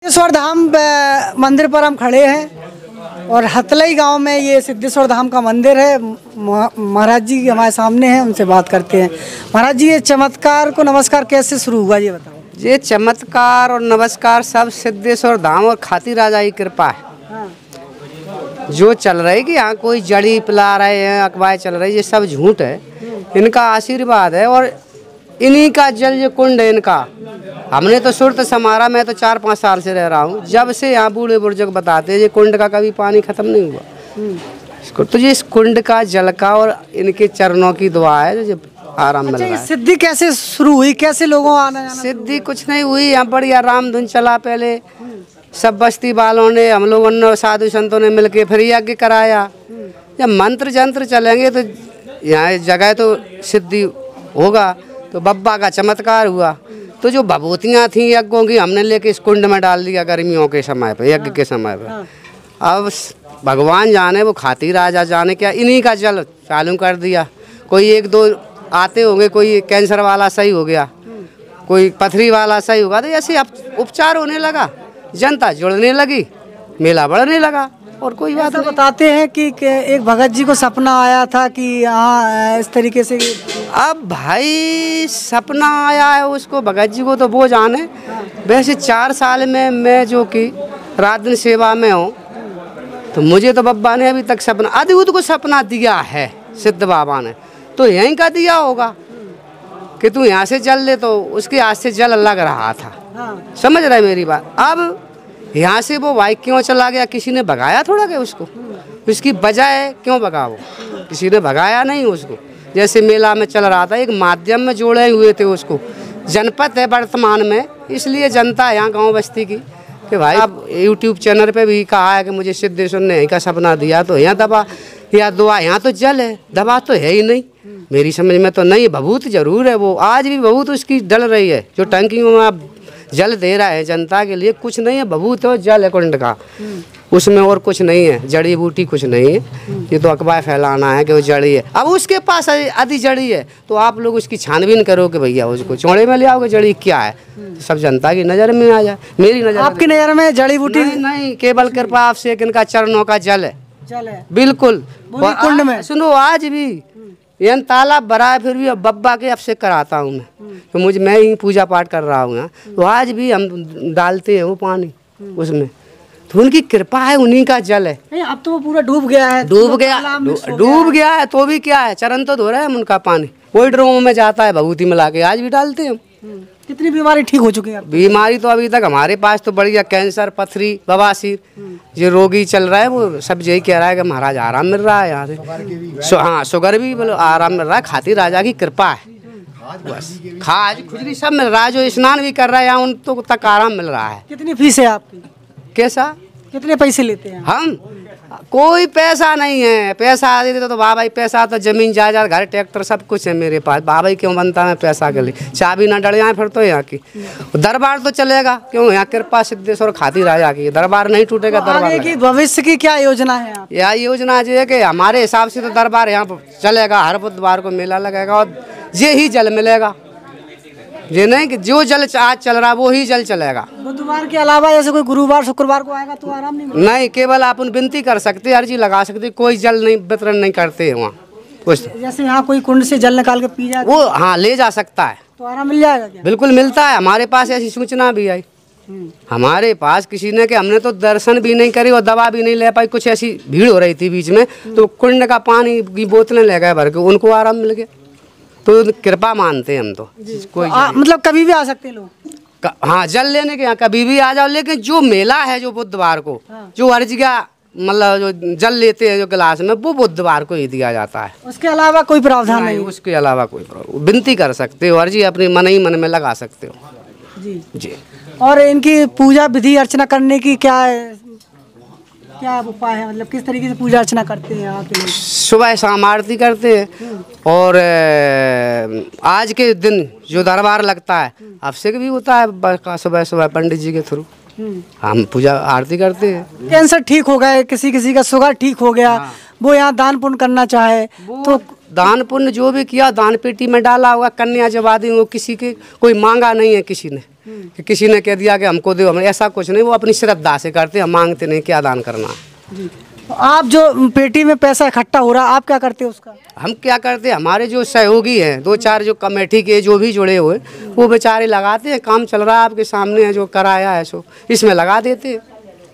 सिद्धेश्वर धाम मंदिर पर हम खड़े हैं और हतलई गांव में ये सिद्धेश्वर धाम का मंदिर है। महाराज जी हमारे सामने हैं, उनसे बात करते हैं। महाराज जी, ये चमत्कार को नमस्कार कैसे शुरू हुआ ये बताओ। ये चमत्कार और नमस्कार सब सिद्धेश्वर धाम और खाती राजा की कृपा है। हाँ। जो चल रही कि यहाँ कोई जड़ी पिला रहे हैं, अखबार चल रही, ये सब झूठ है। इनका आशीर्वाद है और इन्हीं का जल ये कुंड है इनका। हमने तो सुरत समारा, मैं तो 4-5 साल से रह रहा हूँ, जब से यहाँ बूढ़े बुजुर्ग बताते हैं ये कुंड का कभी पानी खत्म नहीं हुआ। तो ये इस कुंड का जल का और इनके चरणों की दुआ है जो आराम मिल रहा है। सिद्धि कैसे शुरू हुई, कैसे लोगों आना जाना? सिद्धि कुछ नहीं हुई, यहाँ बढ़िया राम धुन चला। पहले सब बस्ती वालों ने, हम लोगों ने, साधु संतों ने मिलके फिर यज्ञ कराया। जब मंत्र जंत्र चलेंगे तो यहाँ जगह तो सिद्धि होगा। तो बब्बा का चमत्कार हुआ, तो जो भभूतियाँ थी यज्ञों की हमने लेके इस कुंड में डाल दिया गर्मियों के समय पे, यज्ञ के समय पे। अब भगवान जाने, वो खाती राजा जाने, क्या इन्हीं का जल चालू कर दिया। कोई 1-2 आते होंगे, कोई कैंसर वाला सही हो गया, कोई पथरी वाला सही होगा, तो ऐसे उपचार होने लगा, जनता जुड़ने लगी, मेला बढ़ने लगा। और कोई बात नहीं। बताते हैं कि एक भगत जी को सपना आया था कि यहाँ इस तरीके से। अब भाई सपना आया है उसको, भगत जी को तो वो जाने। वैसे 4 साल में मैं जो कि रात दिन सेवा में हूँ, तो मुझे तो बब्बा ने अभी तक सपना, अद्भुत को सपना दिया है सिद्ध बाबा ने, तो यहीं का दिया होगा कि तू यहाँ से जल ले, तो उसके हाथ से जल लग रहा था। समझ रहे मेरी बात। अब यहाँ से वो बाइक क्यों चला गया, किसी ने भगाया थोड़ा क्या उसको, उसकी बजाय क्यों भगा, वो किसी ने भगाया नहीं उसको। जैसे मेला में चल रहा था, एक माध्यम में जोड़े हुए थे उसको। जनपद है वर्तमान में, इसलिए जनता है यहाँ गाँव बस्ती की कि भाई अब यूट्यूब चैनल पे भी कहा है कि मुझे सिद्धेश्वर ने यहीं का सपना दिया, तो यहाँ दबा या दुआ, यहाँ तो जल है, दबा तो है ही नहीं। मेरी समझ में तो नहीं। भभूत जरूर है, वो आज भी भभूत उसकी डल रही है। जो टंकियों में आप जल दे रहा है जनता के लिए, कुछ नहीं है, भभूत है, जल है कुंड का, उसमें और कुछ नहीं है, जड़ी बूटी कुछ नहीं है। ये तो अखबार फैलाना है कि वो जड़ी है। अब उसके पास आधी जड़ी है, तो आप लोग उसकी छानबीन करो कि भैया उसको चौड़े में ले आओगे, जड़ी क्या है, सब जनता की नज़र में आ जाए। मेरी नज़र, आपकी नज़र में जड़ी बूटी नहीं, केवल कृपा आपसे इनका चरणों का जल है, जल है बिल्कुल कुंड में। सुनो, आज भी यह तालाब भरा है, फिर भी बब्बा के अभिषेक कराता हूँ मैं, तो मैं ही पूजा पाठ कर रहा हूँ यहाँ, तो आज भी हम डालते हैं वो पानी उसमें, तो उनकी कृपा है, उन्हीं का जल है। अब तो वो पूरा डूब गया है, डूब गया है, तो भी क्या है, चरण तो धो रहे हैं हम उनका पानी, वही ड्रोम में जाता है, भभूति मिला के आज भी डालते हैं हम। कितनी बीमारी ठीक हो चुकी है? बीमारी तो अभी तक हमारे पास तो बढ़िया, कैंसर, पथरी, बवासीर, जो रोगी चल रहा है वो सब यही कह रहा है कि महाराज आराम मिल रहा है यहाँ से। हाँ, शुगर भी बोलो आराम मिल रहा है, खाती राजा की कृपा है बस। खाज खुजली सब मिल रहा है, जो स्नान भी कर रहा है यहाँ उन तो तक आराम मिल रहा है। कितनी फीस है आपकी? कैसा, कितने पैसे लेते हैं हम? कोई पैसा नहीं है, पैसा देते तो बाबा ही, पैसा तो जमीन जायदाद घर ट्रैक्टर सब कुछ है मेरे पास। बाबा ही क्यों बनता है पैसा के लिए, चाबी ना डर जाए फिर तो यहाँ की। दरबार तो चलेगा, क्यों, यहाँ कृपा सिद्धेश्वर खाती राजा की, दरबार नहीं टूटेगा। तो दरबार की भविष्य की क्या योजना है? यह योजना जो है कि हमारे हिसाब से तो दरबार यहाँ पर चलेगा, हर बुधवार को मेला लगेगा और ये ही जल मिलेगा। ये नहीं कि जो जल आज चल रहा है वो ही जल चलेगा। बुधवार के अलावा जैसे कोई गुरुवार शुक्रवार को आएगा तो आराम नहीं मिलेगा? नहीं, केवल आप विनती कर सकते, अर्जी लगा सकते, कोई जल नहीं वितरण नहीं करते हैं वहाँ कुछ। जैसे यहाँ कोई कुंड से जल निकाल के पी जाए वो हाँ ले जा सकता है, तो आराम मिल जाएगा क्या? बिल्कुल मिलता है, हमारे पास ऐसी सूचना भी आई हमारे पास किसी ने कि हमने तो दर्शन भी नहीं करी और दवा भी नहीं ले पाई, कुछ ऐसी भीड़ हो रही थी बीच में, तो कुंड का पानी की बोतलें ले गए भर के, उनको आराम मिल गया। तो कृपा मानते हैं हम तो कोई मतलब कभी भी आ सकते हैं लोग? हाँ, जल लेने के यहाँ कभी भी आ जाओ, लेकिन जो मेला है जो बुधवार को, जो हर जगह मतलब जो जल लेते हैं जो गिलास में, वो बुधवार को ही दिया जाता है। उसके अलावा कोई प्रावधान नहीं? उसके अलावा कोई प्रावधान, विनती कर सकते हो, अर्जी अपनी मन ही मन में लगा सकते हो जी जी। और इनकी पूजा विधि अर्चना करने की क्या उपाय है, मतलब किस तरीके से पूजा अर्चना करते हैं यहाँ पे? सुबह शाम आरती करते हैं और आज के दिन जो दरबार लगता है अभिषेक भी होता है सुबह सुबह पंडित जी के थ्रू, हम पूजा आरती करते हैं। कैंसर ठीक हो गया, किसी का शुगर ठीक हो गया, वो यहाँ दान पुण्य करना चाहे तो दान पुण्य जो भी किया दान पेटी में डाला होगा, कन्या जब आदि वो किसी के कोई मांगा नहीं है किसी ने, कि किसी ने कह दिया कि हमको दो, हम ऐसा कुछ नहीं, वो अपनी श्रद्धा से करते, हम मांगते नहीं क्या दान करना है। तो आप जो पेटी में पैसा इकट्ठा हो रहा है, आप क्या करते हैं उसका? हम क्या करते हैं, हमारे जो सहयोगी हैं 2-4 जो कमेटी के जो भी जुड़े हुए, वो बेचारे लगाते हैं, काम चल रहा है आपके सामने है, जो कराया है सो इसमें लगा देते हैं।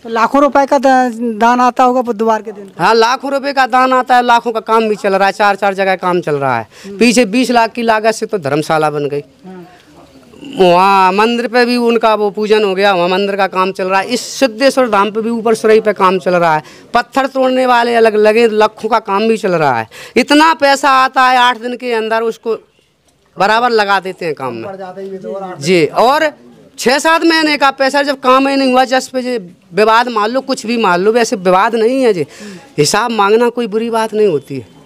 तो लाखों रुपए का दान आता होगा बुधवार के दिन? हाँ, लाखों रुपए का दान आता है, लाखों का काम भी चल रहा है, 4-4 जगह काम चल रहा है। पीछे 20 लाख की लागत से तो धर्मशाला बन गई। वहाँ मंदिर पे भी उनका वो पूजन हो गया, वहाँ मंदिर का काम चल रहा है। इस सिद्धेश्वर धाम पे भी ऊपर सुरई पे काम चल रहा है, पत्थर तोड़ने वाले अलग लगे, लाखों का काम भी चल रहा है। इतना पैसा आता है 8 दिन के अंदर, उसको बराबर लगा देते हैं काम में जी। और 6-7 महीने का पैसा जब काम ही नहीं हुआ, जस पे विवाद मान लो, कुछ भी मान लो, वैसे विवाद नहीं है जी, हिसाब मांगना कोई बुरी बात नहीं होती है।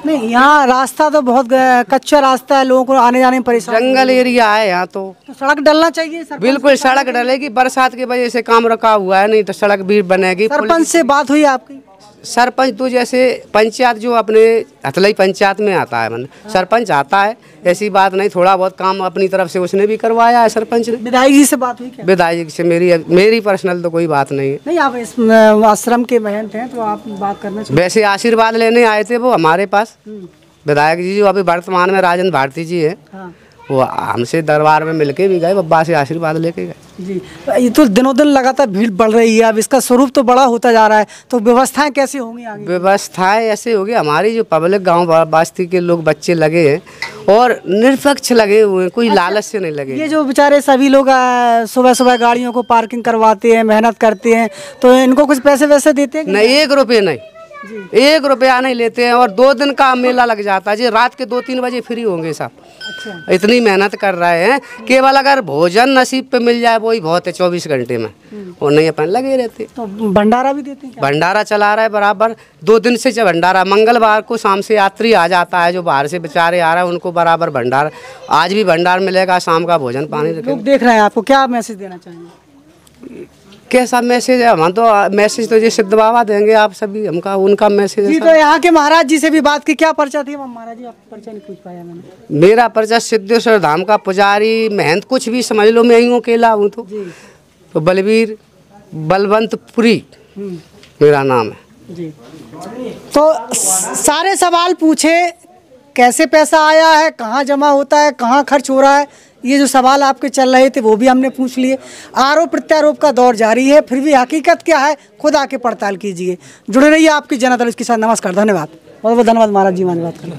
नहीं, यहाँ रास्ता तो बहुत कच्चा रास्ता है, लोगों को आने जाने में परेशानी, जंगल एरिया है यहाँ तो सड़क डलना चाहिए। बिल्कुल सड़क डलेगी, बरसात की वजह से काम रखा हुआ है, नहीं तो सड़क भी बनेगी। सरपंच से बात हुई आपकी? सरपंच तो जैसे पंचायत जो अपने हथलई पंचायत में आता है, मतलब सरपंच आता है, ऐसी बात नहीं, थोड़ा बहुत काम अपनी तरफ से उसने भी करवाया है सरपंच ने। विधायक जी से बात हुई क्या? विधायक जी से मेरी पर्सनल तो कोई बात नहीं है। नहीं, आप इस आश्रम के महंत हैं तो आप बात करना चाहिए। वैसे आशीर्वाद लेने आए थे वो हमारे पास, विधायक जी जो अभी वर्तमान में राजेंद्र भारती जी है, हाँ। वो हमसे दरबार में मिलके भी गए, बब्बा से आशीर्वाद लेके गए जी। ये तो दिनों दिन लगातार भीड़ बढ़ रही है, अब इसका स्वरूप तो बड़ा होता जा रहा है, तो व्यवस्थाएं कैसी होंगी आगे? व्यवस्थाएं ऐसे होगी, हमारी जो पब्लिक गांव बस्ती के लोग बच्चे लगे हैं और निरपक्ष लगे हुए हैं, कोई लालच से नहीं लगे। ये जो बेचारे सभी लोग सुबह सुबह गाड़ियों को पार्किंग करवाते हैं, मेहनत करते हैं, तो इनको कुछ पैसे वैसे देते हैं? नहीं, 1 रुपये नहीं, 1 रुपया नहीं लेते हैं। और 2 दिन का मेला लग जाता है जी, रात के 2-3 बजे फ्री होंगे सब। अच्छा। इतनी मेहनत कर रहे हैं, केवल अगर भोजन नसीब पे मिल जाए वही बहुत है 24 घंटे में, और नहीं अपन लगे रहते। तो भंडारा भी देते हैं क्या? भंडारा चला रहा है बराबर, 2 दिन से भंडारा, मंगलवार को शाम से यात्री आ जाता है जो बाहर से बेचारे आ रहे हैं, उनको बराबर भंडारा, आज भी भंडार मिलेगा, शाम का भोजन पानी। लोग देख रहे हैं, आपको क्या मैसेज देना चाहेंगे? कैसा मैसेज है? हम तो मैसेज तो ये सिद्ध बाबा देंगे, आप सभी हमका उनका मैसेज जी। तो यहाँ के महाराज जी से भी बात की, क्या पर्चा थी महाराज जी? आप पर्चा नहीं पूछ पाया मैंने। मेरा पर्चा सिद्धेश्वर धाम का पुजारी महंत, कुछ भी समझ लो, मैं यूँ अकेला हूँ तो बलवीर बलवंतपुरी मेरा नाम है जी। तो सारे सवाल पूछे, कैसे पैसा आया है, कहाँ जमा होता है, कहाँ खर्च हो रहा है, ये जो सवाल आपके चल रहे थे वो भी हमने पूछ लिए। आरोप प्रत्यारोप का दौर जारी है, फिर भी हकीकत क्या है खुद आके पड़ताल कीजिए। जुड़े रहिए आपकी जनता दल के साथ। नमस्कार, धन्यवाद, बहुत बहुत धन्यवाद महाराज जी, हमारी बात करना।